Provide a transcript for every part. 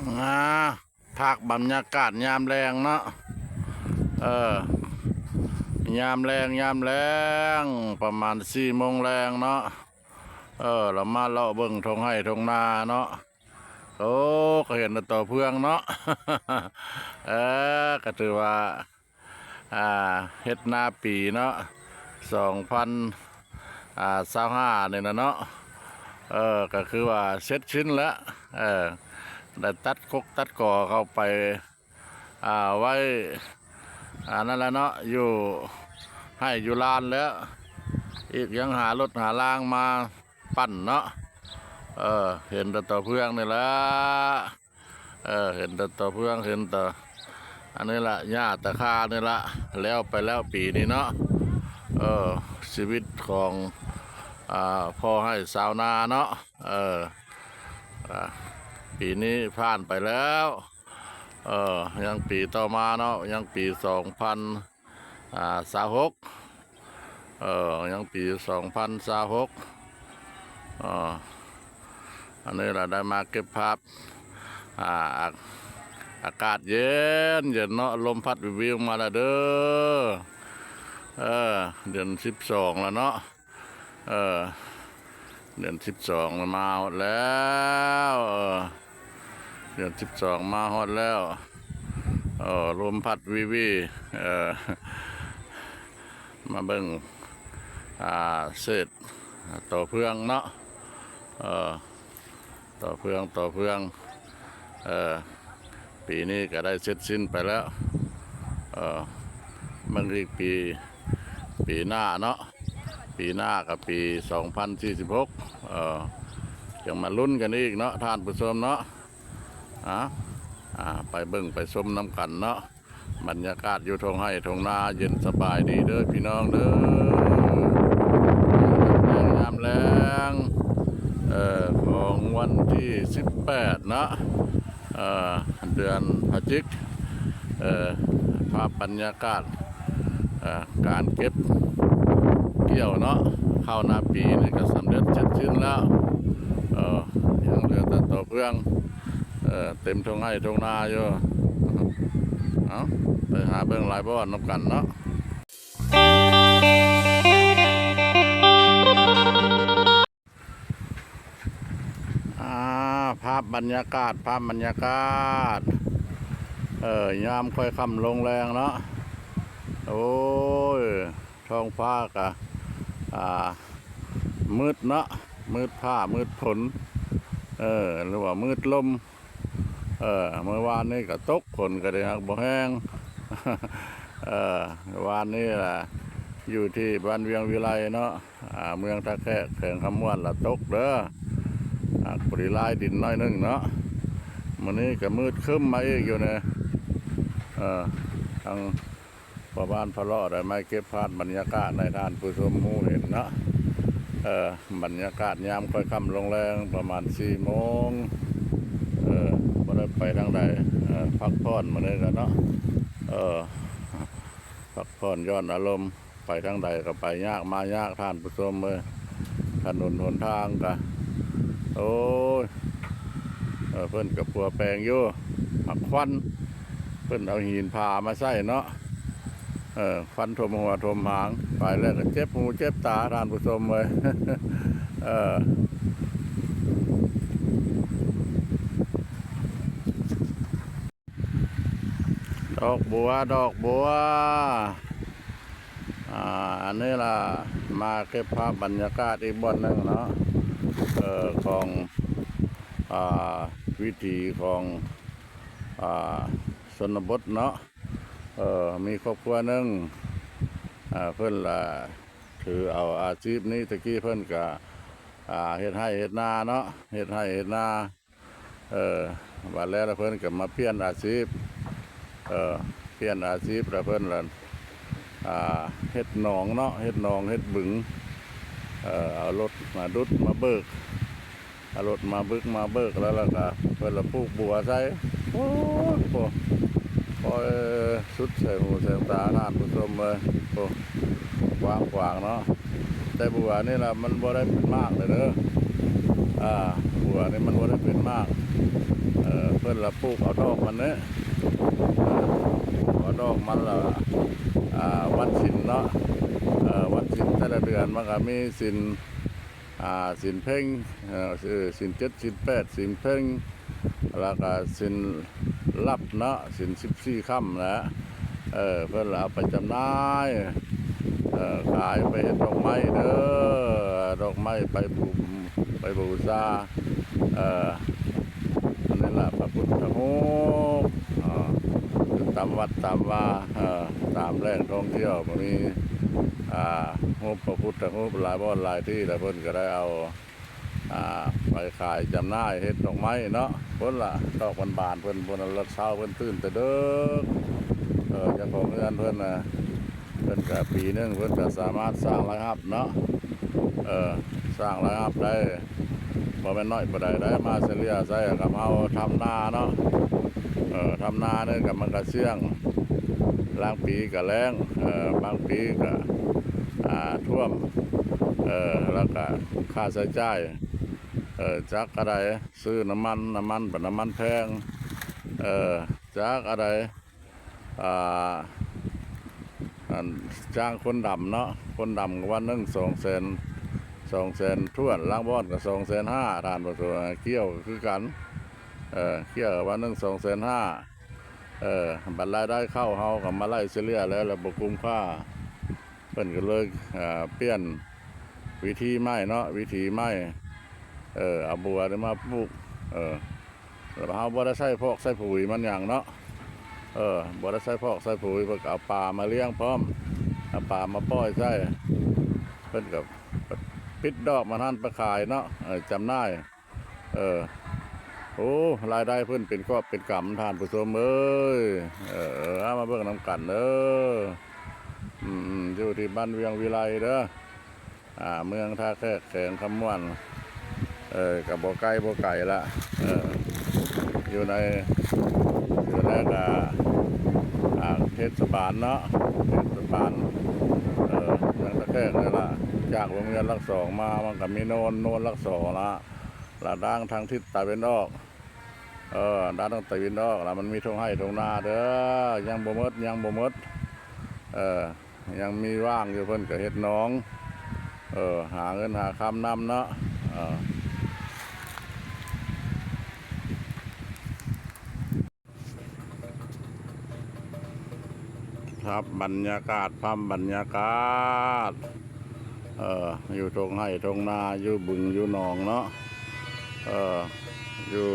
อ่าภาคบรรยากาศยามแรงเนาะเออยามแรงประมาณ4 โมงแรงเนาะเรามาเลาะเบิ่งทงไห้ทงนาเนาะโอ้ก็เห็นแต่ต่อเพื่องเนาะเอก็ถือว่าอ่าเฮ็ดนาปีเนาะ2025นี่นะเนาะก็คือว่าเสร็จชิ้นแล้วได้ตัดกกตัดก่อเข้าไปไว้นั่นแหละเนาะอยู่ให้อยู่ลานแล้วอีกยังหารถหาล่างมาปั่นเนาะเห็นแต่ต่อเพื่องนี่แหละเห็นแต่ต่อเพื่องเห็นแต่อันนี้ละหญ้าตะคานี่ละแล้วไปแล้วปีนี้เนาะชีวิตของพ่อให้สาวนาเนาะปีนี้ผ่านไปแล้วยังปีต่อมาเนาะยังปี2026ยังปี2026อันนี้เราได้มาเก็บภาพอากาศเย็นเนาะลมพัดวิวมาแล้วเด้อเดือน12แล้วเนาะเดือน12มาหมดแล้วเดือน12มาฮอดแล้วลมพัดวิวมาเบิ่งเศษต่อเพื่องเนาะต่อเพื่องปีนี้ก็ได้เสร็จสิ้นไปแล้วมันอีกปีหน้าเนาะปีหน้ากับปี2046ยังมาลุ้นกันอีกเนาะท่านผู้ชมเนาะไปเบิ่งไปชมน้ำกันเนาะบรรยากาศอยู่ทงไห้ทงนาเย็นสบายดีเด้อพี่น้องเด้อยามแรงของวันที่18เนาะเดือนพฤศจิกภาพบรรยากาศการเก็บเกี่ยวเนาะเข้านาปีนี่ก็สำเร็จเสร็จสิ้นแล้วยังเหลือแต่ต่อเพื่องเต็มทงไห้ทงนาอยู่ไปหาเบื้องลายบ้านน้ำกันเนาะภาพบรรยากาศยามค่อยค่ำลงแรงเนาะโอ้ยท้องฟ้ากะมืดเนาะมืดผ้ามืดฝนหรือว่ามืดลมเมื่อวานนี้ก็ตกฝนก็ได้หักบ่แห้งวานนี้แหละอยู่ที่บ้านเวียงวิไลเนาะเมืองท่าแขกแข่งคำม่วนละตกเด้อปริลายดินน้อยนึงเนาะวันนี้ก็มืดครึ้มมาอีกอยู่เนี่ยทางบ้านพะเลาะได้ไม่เก็บภาพบรรยากาศในท่านผู้ชมหูเห็นเนาะบรรยากาศยามค่อยค่ำลงแรงประมาณ4 โมงมาได้ไปทางใดพักผ่อนมาเลยกันเนาะพักผ่อนย้อนอารมณ์ไปทางใดก็ไปยากมายากท่านผู้ชมเลยถนนหนทางกะโอ้ยเพิ่นกับปัวแปลงอยู่หักควันเพิ่นเอาหินพามาใส่เนาะควันทมหัวทมหางไปแล้วก็เจ็บหูเจ็บตาท่านผู้ชมเลยดอกบัวอันนี้ล่ะมาเก็บภาพบรรยากาศอีกบนหนึ่งเนาะของวิถีของชนบทเนาะมีครอบครัวหนึ่งเพิ่นละถือเอาอาชีพนี้ตะกี้เพิ่นก็เฮ็ดให้เฮ็ดนาเนาะเฮ็ดให้เฮ็ดนาวันแล้วเพิ่นก็มาเปลี่ยนอาชีพแล้วเพิ่นละเฮ็ดหนองเนาะเฮ็ดหนองเฮ็ดบึงเอารถมาดุดมาเบิกเอารถมาบึกมาเบิกแล้วก็เพิ่นละปลูกบัวใส่โอ้โหพอสุดใส่หูใส่ตาท่านผู้ชมเลยโอ้กว้างเนาะแต่บัวนี่ละมันบ่ได้เป็นมากเลยเด้อบัว บัวนี่มันบ่ได้เป็นมากเพิ่นละปลูกเอาดอกมันเนี่ยเอาดอกมันละวันศีลเนาะวันศีลแต่ละเดือนมันก็มีศีลศีลเพ่งศีล7ศีล8ศีลเพ่งแล้วก็ศีลลับเนาะศีล14ค่ำนะเพิ่นละเอาไปจำหน่ายขายไปเฮ็ดดอกไม้เด้อดอกไม้ไปบูชาอันนี้ละพระพุทธรูปตามวัดตามว่าตามแหล่งท่องเที่ยวมันมีรูปพระพุทธรูปหลายบ่อนหลายที่แต่เพิ่นก็ได้เอาไปขายจำหน่ายเฮ็ดดอกไม้เนาะเพิ่นละดอกบานๆเพิ่นบนรถเช้าเพิ่นตื่นแต่เด้อเจ้าของเงินเพิ่นก็ปีนึงเพิ่นก็สามารถสร้างรายรับเนาะสร้างรายรับได้บ่แม่นน้อยปานใดได้มาเฉลี่ยใช้กับเฮาทำนาเนาะทำนาเนี่ยกับมันก็เสี่ยงบางปีก็แล้งบางปีก็ท่วมแล้วก็ค่าใช้จ่ายจักอะไรซื้อน้ำมันเป็นน้ำมันแพงจักอะไรจ้างคนดำเนาะคนดำวันนึง200,000ท้วนล้างบ้อนก็250,000ทานประตูเกี่ยวคือกันเกี่ยววันนึง250,000บัตรรายได้เข้าเฮากับมาไล่เฉลี่ยแล้วระบบคุ้มค่าเพิ่นก็เลยเปลี่ยนวิธีไม้เนาะวิธีไม้เอาบัวมาปลูกแล้วเฮาบ่ได้ใส่พอกใส่ปุ๋ยมันอย่างเนาะบ่ได้ใส่พอกใส่ปุ๋ยเพิ่นก็เอาปลามาเลี้ยงพร้อมเอาปลามาปล่อยใส่เพิ่นก็ปิดดอกมาท่านไปขายเนาะจำหน่ายโอ้รายได้เพิ่นเป็นก็เป็นกำทานผู้ชมเอ้ยมาเบิ่งน้ำกันเด้ออยู่ที่บ้านเวียงวิไลเด้อเมืองท่าแขกแขงคำม่วนกับบ่ไก่ละอยู่ในเทศบาลเนาะเทศบาลเมืองท่าแขกนี่ละจากโรงเรียนรัก2มามันก็มีโนนรัก2ละด้านทางทิศตะวันออกด้านทางตะวันออกแล้วมันมีทุ่งไร่ทุ่งนาเด้อยังบ่หมดยังมีว่างอยู่เพิ่นก็เฮ็ดหนองหาเงินหาคำนำเนาะครับบรรยากาศบรรยากาศอยู่ทุ่งไร่ทุ่งนาอยู่บึงอยู่หนองเนาะอยู่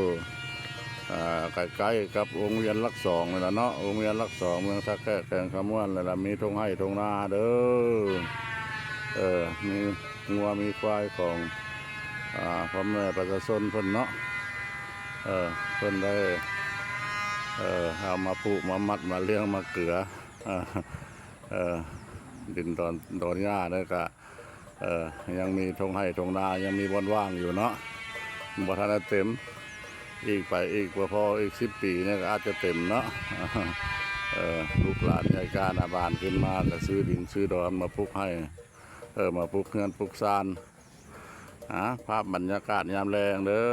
ใกล้ๆกับโรงเรียนรัก2นี่แหละเนาะโรงเรียนรัก2เมืองท่าแขกแขงคำม่วนนี่แหละมีทุ่งไร่ทุ่งนาเด้อมีงัวมีควายของพ่อแม่ประชาชนเพิ่นเนาะเพิ่นได้เอามาปลูกมามัดมาเลี้ยงมาเกลือดินตอนหญ้าเนี่ยก็ยังมีทุ่งไร่ทุ่งนายังมีบอนว่างอยู่เนาะบ่ทันได้เต็มอีกพออีก10 ปีเนี่ยก็อาจจะเต็มเนาะลูกหลานยายการอาบานขึ้นมาก็ซื้อดินซื้อดอนมาปลูกให้มาปลูกเฮือนปลูกซานภาพบรรยากาศยามแรงเด้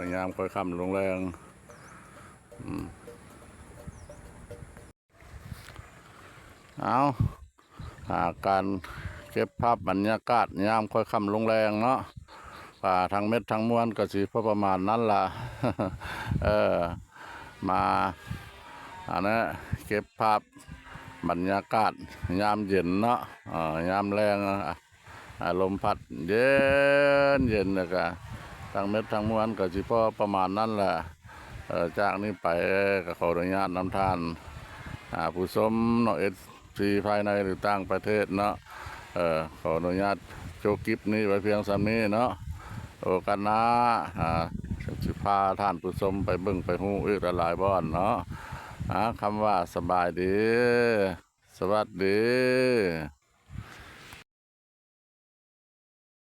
อยามค่อยค่ำลงแรงการเก็บภาพบรรยากาศยามค่อยค่ำลงแรงเนาะป่าทางเม็ดทางมวลก็สิประมาณนั้นล่ะมาอันนี้เก็บภาพบรรยากาศยามเย็นเนาะยามแรงลมพัดเย็นเลยก็ทางเม็ดทางมวลก็สิพอประมาณนั้นแหละจากนี้ไปก็ขออนุญาตนำทานผู้ชมเนาะภายในหรือต่างประเทศเนาะขออนุญาตโจกิปนี้ไว้เพียงสำนี้เนาะโอกันนะสิพาท่านผู้ชมไปเบิ่งไปฮู้อีกหลายบ่อนเนาะคำว่าสบายดีสวัสดี